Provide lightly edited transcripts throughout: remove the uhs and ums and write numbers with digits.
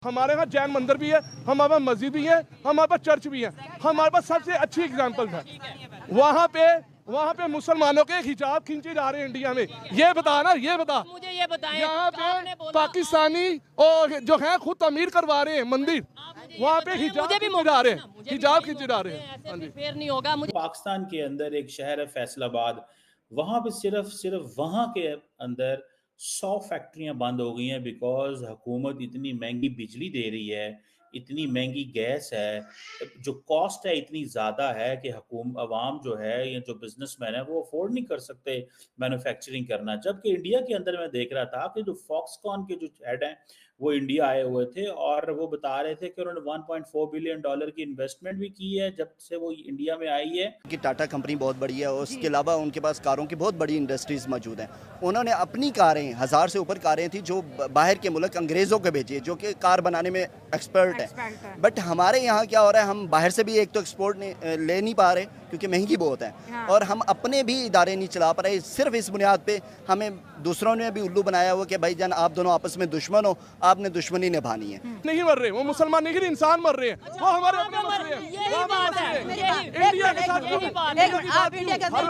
हमारे यहाँ जैन मंदिर भी है, हमारे पास मस्जिद भी है, हमारे पास चर्च भी है। हमारे पास सबसे अच्छी एग्जाम्पल है। वहाँ पे मुसलमानों के हिजाब खींचे जा रहे हैं इंडिया में। ये बता ना, ये बता, मुझे ये बताएं, यहाँ पे पाकिस्तानी और जो है खुद तमीर करवा रहे हैं मंदिर, वहाँ पे हिजाब खींचे जा रहे हैं, हिजाब खींचे जा रहे हैं। ऐसे फेयर नहीं होगा। मुझे पाकिस्तान के अंदर एक शहर है फैसलाबाद, वहाँ पे सिर्फ वहाँ के अंदर 100 फैक्ट्रियां बंद हो गई हैं बिकॉज हुकूमत इतनी महंगी बिजली दे रही है, इतनी महंगी गैस है, जो कॉस्ट है इतनी ज़्यादा है कि अवाम जो है या जो बिजनेसमैन है वो अफोर्ड नहीं कर सकते मैन्युफैक्चरिंग करना। जबकि इंडिया के अंदर मैं देख रहा था कि जो फॉक्सकॉन के जो हेड हैं वो इंडिया आए हुए थे और वो बता रहे थे कि उन्होंने $1.4 बिलियन की इन्वेस्टमेंट भी की है जब से वो इंडिया में आई है। कि टाटा कंपनी बहुत बड़ी है और उसके अलावा उनके पास कारों की बहुत बड़ी इंडस्ट्रीज मौजूद हैं। उन्होंने अपनी कारें 1000 से ऊपर कारें थी जो बाहर के मुल्क अंग्रेज़ों को भेजी, जो कि कार बनाने में एक्सपर्ट है। बट हमारे यहाँ क्या हो रहा है, हम बाहर से भी एक तो एक्सपोर्ट ले नहीं पा रहे क्योंकि महंगी बहुत है। हाँ। और हम अपने भी इदारे नहीं चला पा रहे। सिर्फ इस बुनियाद पे हमें दूसरों ने भी उल्लू बनाया हुआ कि भाईजान आप दोनों आपस में दुश्मन हो, आपने दुश्मनी निभानी है। नहीं मर रहे वो मुसलमान, नहीं इंसान मर रहे हैं, वो हमारे अपने मसले हैं। इंडिया के साथ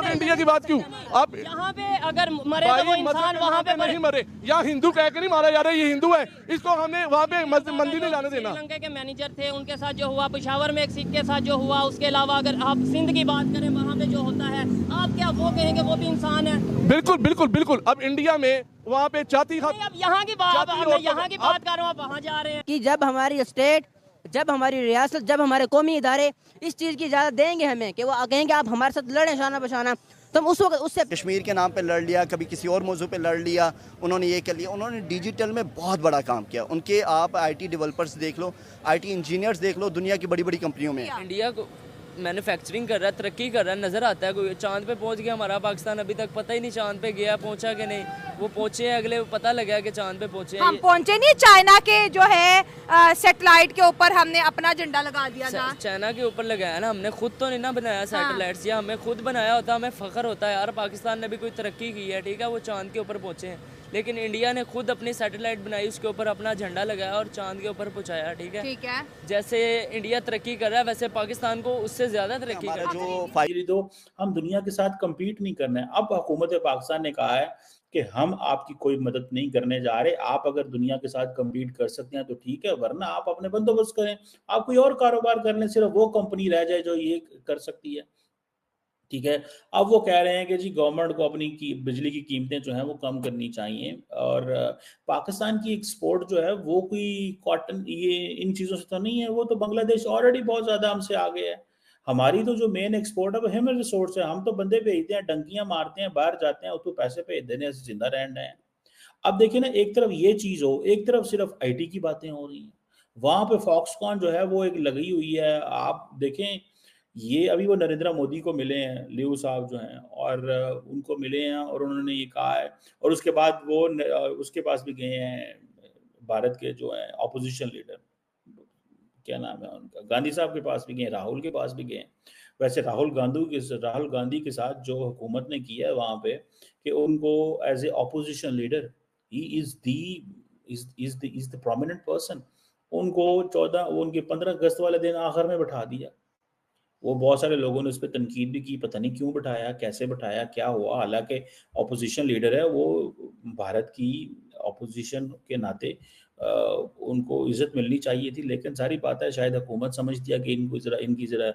इंडिया की बात क्यों? आप यहाँ पे अगर मरे तो वो इंसान वहाँ पे नहीं मरे, यहाँ हिंदू कह के नहीं मारा जा रहा है, ये हिंदू है, इसको हमने वहाँ पे मंदिर नहीं जाने देना। श्रीलंका के मैनेजर थे, उनके साथ जो हुआ, पेशावर में एक सिख के साथ जो हुआ, उसके अलावा अगर आप सिंध की बात करें वहाँ पे जो होता है, आप क्या वो कहेंगे वो भी इंसान है? बिल्कुल बिल्कुल बिल्कुल। अब इंडिया में वहाँ पे जाति अब यहाँ की बात कर रहा हूँ, आप वहाँ जा रहे हैं कि जब हमारी स्टेट, जब हमारी रियासत, जब हमारे कौमी इदारे इस चीज़ की इजाज़त देंगे हमें कि वो कहेंगे आप हमारे साथ लड़ें शाना बशाना, तो उस वक्त उससे कश्मीर के नाम पे लड़ लिया, कभी किसी और मौजू पे लड़ लिया, उन्होंने ये कर लिया। उन्होंने डिजिटल में बहुत बड़ा काम किया। उनके आप IT डेवलपर्स देख लो, IT इंजीनियर्स देख लो, दुनिया की बड़ी बड़ी कंपनियों में। इंडिया को मैन्युफैक्चरिंग कर रहा है, तरक्की कर रहा है, नज़र आता है। कोई चांद पे पहुंच गया, हमारा पाकिस्तान अभी तक पता ही नहीं चांद पे गया, पहुंचा कि नहीं। वो पहुंचे हैं, अगले पता लगा कि चांद पे पहुंचे। हम पहुंचे नहीं, चाइना के जो है सैटेलाइट के ऊपर हमने अपना झंडा लगा दिया था। चाइना के ऊपर लगाया ना हमने, खुद तो नहीं ना बनाया सैटेलाइट्स। या हमें खुद बनाया होता हमें फ़ख्र होता है यार, पाकिस्तान ने भी कोई तरक्की की है, ठीक है, वो चांद के ऊपर पहुंचे हैं। लेकिन इंडिया ने खुद अपनी सैटेलाइट बनाई, उसके ऊपर अपना झंडा लगाया और चांद के ऊपर पहुंचाया, ठीक है। जैसे इंडिया तरक्की कर रहा है वैसे पाकिस्तान को उससे ज्यादा तरक्की करना चाहिए। तो हम दुनिया के साथ कम्पीट नहीं करना है। अब हुकूमत पाकिस्तान ने कहा है कि हम आपकी कोई मदद नहीं करने जा रहे, आप अगर दुनिया के साथ कम्पीट कर सकते हैं तो ठीक है, वरना आप अपने बंदोबस्त करें, आप कोई और कारोबार कर लें, सिर्फ वो कंपनी रह जाए जो ये कर सकती है, ठीक है। अब वो कह रहे हैं कि जी गवर्नमेंट को अपनी बिजली की कीमतें जो हैं वो कम करनी चाहिए। और पाकिस्तान की एक्सपोर्ट जो है वो कोई कॉटन ये इन चीज़ों से तो नहीं है, वो तो बांग्लादेश ऑलरेडी बहुत ज़्यादा हमसे आगे है। हमारी तो जो मेन एक्सपोर्ट है वो ह्यूमन रिसोर्स है। हम तो बंदे भेजते हैं, डंकियां मारते हैं, बाहर जाते हैं, उसको पैसे भेज देने से जिंदा रहना है। अब देखिए ना, एक तरफ ये चीज़ हो, एक तरफ सिर्फ IT की बातें हो रही हैं। वहाँ पे फॉक्सकॉन जो है वो एक लगी हुई है। आप देखें, ये अभी वो नरेंद्र मोदी को मिले हैं, लियू साहब जो हैं, और उनको मिले हैं और उन्होंने ये कहा है। और उसके बाद वो उसके पास भी गए हैं, भारत के जो हैं ऑपोजिशन लीडर, क्या नाम है उनका, गांधी साहब के पास भी गए, राहुल के पास भी गए। वैसे राहुल गांधी के साथ जो हुकूमत ने किया है वहाँ पे कि उनको as a opposition leader, he is the prominent person, उनको उनके 15 अगस्त वाले दिन आखिर में बैठा दिया। वो बहुत सारे लोगों ने उस पर तनकीद भी की, पता नहीं क्यों बैठाया, कैसे बैठाया, क्या हुआ। हालांकि ऑपोजिशन लीडर है वो, भारत की ऑपोजिशन के नाते उनको इज्जत मिलनी चाहिए थी। लेकिन सारी बात है, शायद हुकूमत समझ दिया कि इनकी जरा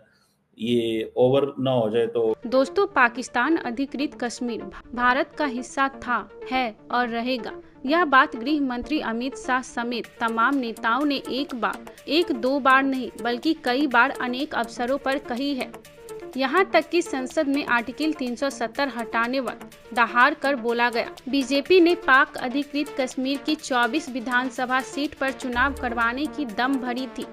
ये ओवर ना हो जाए। तो दोस्तों, पाकिस्तान अधिकृत कश्मीर भारत का हिस्सा था, है और रहेगा। यह बात गृह मंत्री अमित शाह समेत तमाम नेताओं ने एक दो बार नहीं बल्कि कई बार अनेक अवसरों पर कही है। यहाँ तक कि संसद में आर्टिकल 370 हटाने वक्त दहाड़ कर बोला गया। बीजेपी ने पाक अधिकृत कश्मीर की 24 विधानसभा सीट पर चुनाव करवाने की दम भरी थी।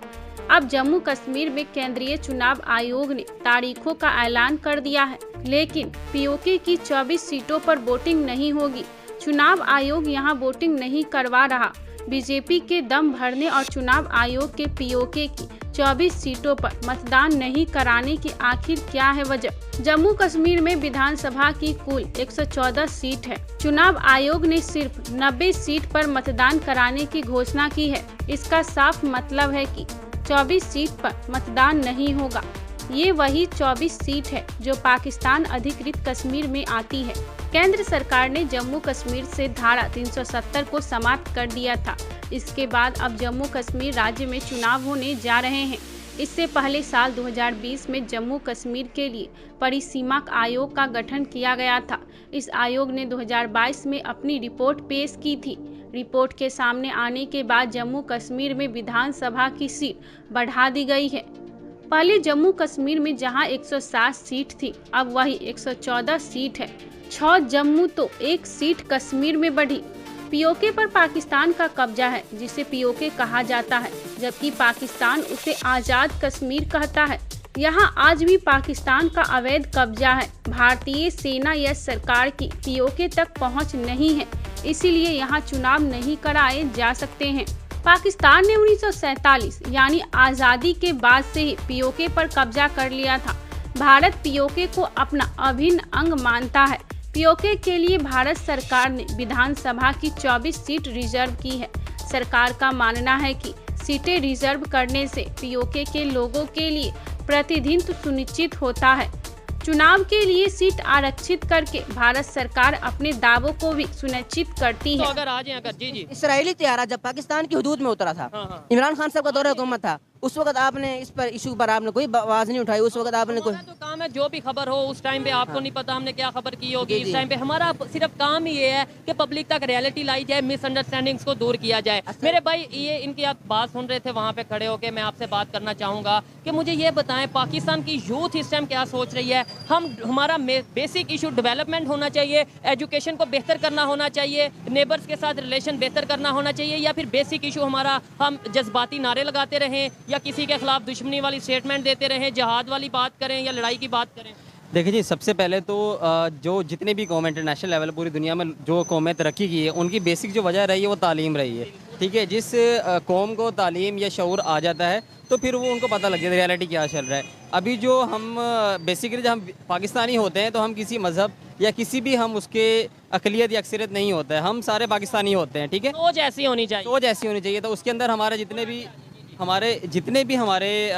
अब जम्मू कश्मीर में केंद्रीय चुनाव आयोग ने तारीखों का ऐलान कर दिया है, लेकिन POK की 24 सीटों पर वोटिंग नहीं होगी। चुनाव आयोग यहां वोटिंग नहीं करवा रहा। बीजेपी के दम भरने और चुनाव आयोग के POK की 24 सीटों पर मतदान नहीं कराने की आखिर क्या है वजह? जम्मू कश्मीर में विधानसभा की कुल 114 सीट है। चुनाव आयोग ने सिर्फ 90 सीट पर मतदान कराने की घोषणा की है। इसका साफ मतलब है कि 24 सीट पर मतदान नहीं होगा। ये वही 24 सीट है जो पाकिस्तान अधिकृत कश्मीर में आती है। केंद्र सरकार ने जम्मू कश्मीर से धारा 370 को समाप्त कर दिया था। इसके बाद अब जम्मू कश्मीर राज्य में चुनाव होने जा रहे हैं। इससे पहले साल 2020 में जम्मू कश्मीर के लिए परिसीमक आयोग का गठन किया गया था। इस आयोग ने 2022 में अपनी रिपोर्ट पेश की थी। रिपोर्ट के सामने आने के बाद जम्मू कश्मीर में विधानसभा की सीट बढ़ा दी गई है। पहले जम्मू कश्मीर में जहां 107 सीट थी, अब वही 114 सीट है। 6 जम्मू तो 1 सीट कश्मीर में बढ़ी। पीओके पर पाकिस्तान का कब्जा है, जिसे पीओके कहा जाता है, जबकि पाकिस्तान उसे आज़ाद कश्मीर कहता है। यहाँ आज भी पाकिस्तान का अवैध कब्जा है। भारतीय सेना या सरकार की पीओके तक पहुँच नहीं है, इसीलिए यहाँ चुनाव नहीं कराए जा सकते हैं। पाकिस्तान ने 1947 यानी आज़ादी के बाद से ही पीओके पर कब्जा कर लिया था। भारत पीओके को अपना अभिन्न अंग मानता है। पीओके के लिए भारत सरकार ने विधानसभा की 24 सीट रिजर्व की है। सरकार का मानना है कि सीटें रिजर्व करने से पीओके के लोगों के लिए प्रतिनिधित्व सुनिश्चित होता है। चुनाव के लिए सीट आरक्षित करके भारत सरकार अपने दावों को भी सुनिश्चित करती है। तो अगर आ जाए जी इसराइली तैयारा जब पाकिस्तान की हुदूद में उतरा था, इमरान खान साहब का दौरा हुकूमत था, उस वक्त आपने इस पर इशू पर आपने कोई आवाज नहीं उठाई। उस वक्त आपने कोई तो काम है, जो भी खबर हो उस टाइम पे आपको नहीं पता हमने क्या खबर की होगी। इस टाइम पे हमारा सिर्फ काम ही ये है कि पब्लिक तक रियलिटी लाई जाए, मिसअंडरस्टैंडिंग्स को दूर किया जाए। मेरे भाई ये इनकी आप बात सुन रहे थे वहाँ पे खड़े होके, मैं आपसे बात करना चाहूँगा कि मुझे ये बताएं पाकिस्तान की यूथ इस टाइम क्या सोच रही है। हमारा बेसिक इशू डेवलपमेंट होना चाहिए, एजुकेशन को बेहतर करना होना चाहिए, नेबर्स के साथ रिलेशन बेहतर करना होना चाहिए, या फिर बेसिक इशू हमारा हम जज्बाती नारे लगाते रहें या किसी के खिलाफ दुश्मनी वाली स्टेटमेंट देते रहें, जिहाद वाली बात करें या लड़ाई की बात करें? देखिए जी, सबसे पहले तो जो जितने भी कौम इंटरनेशनल लेवल पूरी दुनिया में जो कौमें तरक्की की है, उनकी बेसिक जो वजह रही है वो तालीम रही है। ठीक है, जिस कौम को तालीम या शऊर आ जाता है तो फिर वो उनको पता लग जाता है रियलिटी क्या चल रहा है। अभी जो हम बेसिकली जब हम पाकिस्तानी होते हैं तो हम किसी मज़हब या किसी भी हम उसके अकलियत या अक्सरियत नहीं होता है, हम सारे पाकिस्तानी होते हैं। ठीक है, सोच ऐसी होनी चाहिए, सोच ऐसी होनी चाहिए। तो उसके अंदर हमारे जितने भी हमारे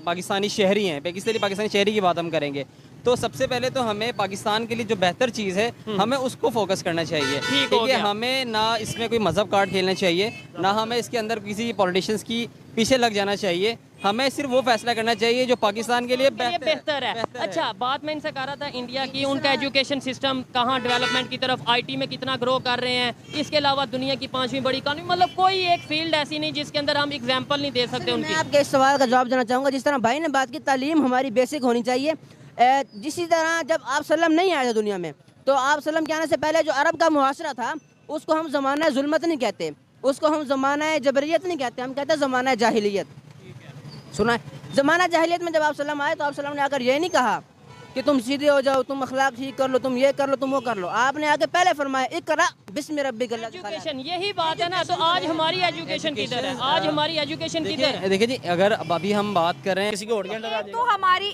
पाकिस्तानी शहरी हैं, बेसिकली पाकिस्तानी शहरी की बात हम करेंगे तो सबसे पहले तो हमें पाकिस्तान के लिए जो बेहतर चीज़ है हमें उसको फोकस करना चाहिए। ठीक है, हमें ना इसमें कोई मजहब कार्ड खेलना चाहिए, ना हमें इसके अंदर किसी पॉलिटिशियंस की पीछे लग जाना चाहिए। हमें सिर्फ वो फैसला करना चाहिए जो पाकिस्तान के लिए बेहतर है। अच्छा, बात मैं इनसे कर रहा था इंडिया की, उनका एजुकेशन सिस्टम कहाँ डेवलपमेंट की तरफ, आईटी में कितना ग्रो कर रहे हैं। इसके अलावा दुनिया की 5वीं बड़ी इकॉनमी, मतलब कोई एक फील्ड ऐसी नहीं जिसके अंदर हम एग्जाम्पल नहीं दे सकते उनकी। मैं आपके इस सवाल का जवाब देना चाहूँगा। जिस तरह भाई ने बात की, तालीम हमारी बेसिक होनी चाहिए। जिसी तरह जब आप सल्लम नहीं आए थे दुनिया में, तो आप सल्लम के आने से पहले जो अरब का मुआशरा था उसको हम ज़माना जुल्मत नहीं कहते, उसको हम ज़माना जबरियत नहीं कहते, हम कहते हैं ज़माना जाहिलियत। सुना है, ज़माना जाहिलियत में जब आप सल्लम आए तो आप सल्लम ने आकर ये नहीं कहा कि तुम सीधे हो जाओ, तुम अखलाक ठीक कर लो, तुम ये कर लो, तुम वो कर लो। आपने आके पहले फरमाया इकरा बिस्मि रब्बिकल एजुकेशन, यही बात है ना। तो आज हमारी एजुकेशन किधर है? आज हमारी एजुकेशन किधर है? देखिए जी, अगर अभी हम बात कर रहे हैं किसी को तो हमारी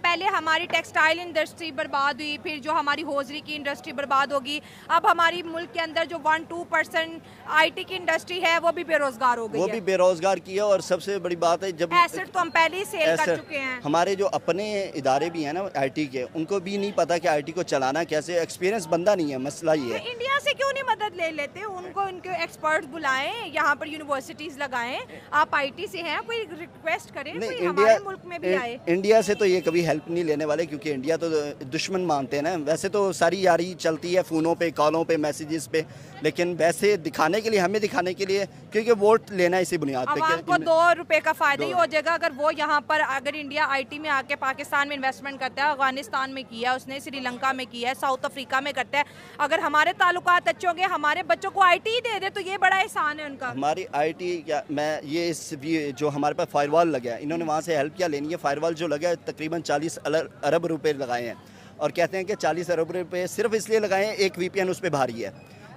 पहले हमारी टेक्सटाइल इंडस्ट्री बर्बाद हुई, फिर जो हमारी होजरी की इंडस्ट्री बर्बाद होगी। अब हमारी मुल्क के अंदर जो 1-2% आईटी की इंडस्ट्री है वो भी बेरोजगार हो गई है। वो भी बेरोजगार की है। और सबसे बड़ी बात है, जब एसेट तो हम पहले ही सेल कर चुके हैं। हमारे जो अपने इदारे भी हैं ना आईटी के, उनको भी नहीं पता कि आईटी को चलाना कैसे, एक्सपीरियंस बंदा नहीं है। मसला ये है, इंडिया से क्यों नहीं मदद ले लेते? उनको उनके एक्सपर्ट बुलाएं, यहाँ पर यूनिवर्सिटीज लगाएं। आप आईटी से हैं, कोई रिक्वेस्ट करें, कोई हमारे मुल्क में भी आए। इंडिया से तो ये कभी हेल्प नहीं लेने वाले, क्योंकि इंडिया तो दुश्मन मानते हैं ना। वैसे तो सारी यारी चलती है फ़ोनों पे, कॉलों पे, मैसेजेस पे, लेकिन वैसे दिखाने के लिए, हमें दिखाने के लिए, क्योंकि वोट लेना इसी बुनियाद पे। आपको 2 रुपए का फायदा ही हो जाएगा अगर वो यहाँ पर, अगर इंडिया आईटी में आके पाकिस्तान में इन्वेस्टमेंट करता है, अफगानिस्तान में किया उसने, श्रीलंका में किया है, साउथ अफ्रीका में करता है। अगर हमारे ताल्लुकात अच्छे होंगे, हमारे बच्चों को आईटी ही दे दे तो ये बड़ा एहसान है उनका। हमारी आईटी क्या, मैं ये जो हमारे पास फायरवॉल लगा है, इन्होंने वहाँ से हेल्प क्या लेनी है। फायरवॉल जो लगा है तकरीबन 40 अरब रुपए लगाए हैं, और कहते हैं कि 40 अरब रुपए सिर्फ इसलिए लगाए हैं एक VPN उस पर भारी है।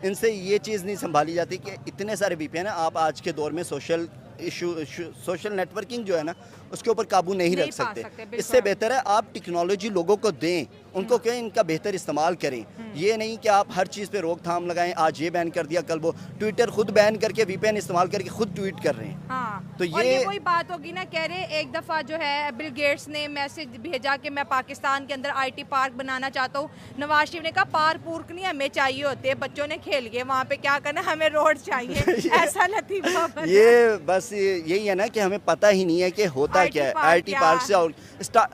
इनसे ये चीज़ नहीं संभाली जाती कि इतने सारे VPN हैं। आप आज के दौर में सोशल इशू सोशल नेटवर्किंग जो है ना उसके ऊपर काबू नहीं रख पा सकते। सकते, बिल्कुल। इससे बेहतर है आप टेक्नोलॉजी लोगों को दें, उनको कहें इनका बेहतर इस्तेमाल करें। ये नहीं कि आप हर चीज़ पे रोकथाम लगाएं, आज ये बैन कर दिया कल वो। ट्विटर खुद बैन करके VPN इस्तेमाल करके खुद ट्वीट कर रहे हैं। हाँ, तो और ये वही बात होगी ना, कह रहे एक दफ़ा जो है बिल गेट्स ने मैसेज भेजा कि मैं पाकिस्तान के अंदर IT पार्क बनाना चाहता हूँ। नवाज शरीफ ने कहा पार्क पूर्क नहीं हमें चाहिए होते, बच्चों ने खेल गए वहाँ पे, क्या करना हमें रोड चाहिए। ऐसा लतीफ़ा बना। ये बस यही है ना कि हमें पता ही नहीं है कि होता IT क्या है। पार्क IT पार्क से और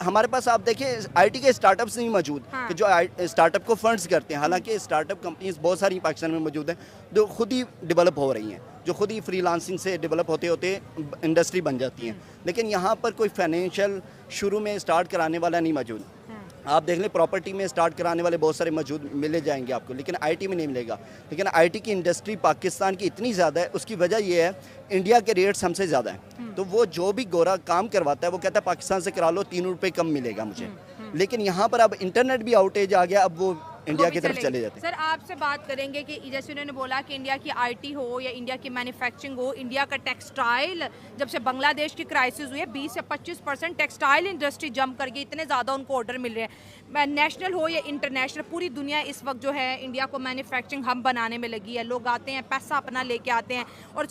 हमारे पास आप देखिए IT के स्टार्टअप्स नहीं मौजूद हाँ। कि जो स्टार्टअप को फंड्स करते हैं। हालांकि स्टार्टअप कंपनीज बहुत सारी पाकिस्तान में मौजूद हैं जो खुद ही डेवलप हो रही हैं, जो खुद ही फ्रीलांसिंग से डेवलप होते होते इंडस्ट्री बन जाती हैं। लेकिन यहाँ पर कोई फाइनेंशियल शुरू में स्टार्ट कराने वाला नहीं मौजूद। आप देख लें प्रॉपर्टी में स्टार्ट कराने वाले बहुत सारे मौजूद मिले जाएंगे आपको, लेकिन IT में नहीं मिलेगा। लेकिन IT की इंडस्ट्री पाकिस्तान की इतनी ज़्यादा है, उसकी वजह ये है इंडिया के रेट्स हमसे ज़्यादा हैं। तो वो जो भी गोरा काम करवाता है वो कहता है पाकिस्तान से करा लो 3 रुपये कम मिलेगा मुझे। लेकिन यहाँ पर अब इंटरनेट भी आउटेज आ गया, अब वो इंडिया की तरफ चले जाते हैं। सर आपसे बात करेंगे कि जैसे उन्होंने बोला कि इंडिया की IT हो या इंडिया की मैन्युफैक्चरिंग हो, इंडिया का टेक्सटाइल, जब से बांग्लादेश की क्राइसिस हुई है 20 से 25% टेक्सटाइल इंडस्ट्री जंप कर गई, इतने ज़्यादा उनको ऑर्डर मिल रहे हैं। नेशनल हो या इंटरनेशनल, पूरी दुनिया इस वक्त जो है इंडिया को मैन्युफैक्चरिंग हब बनाने में लगी है। लोग आते हैं, पैसा अपना लेके आते हैं और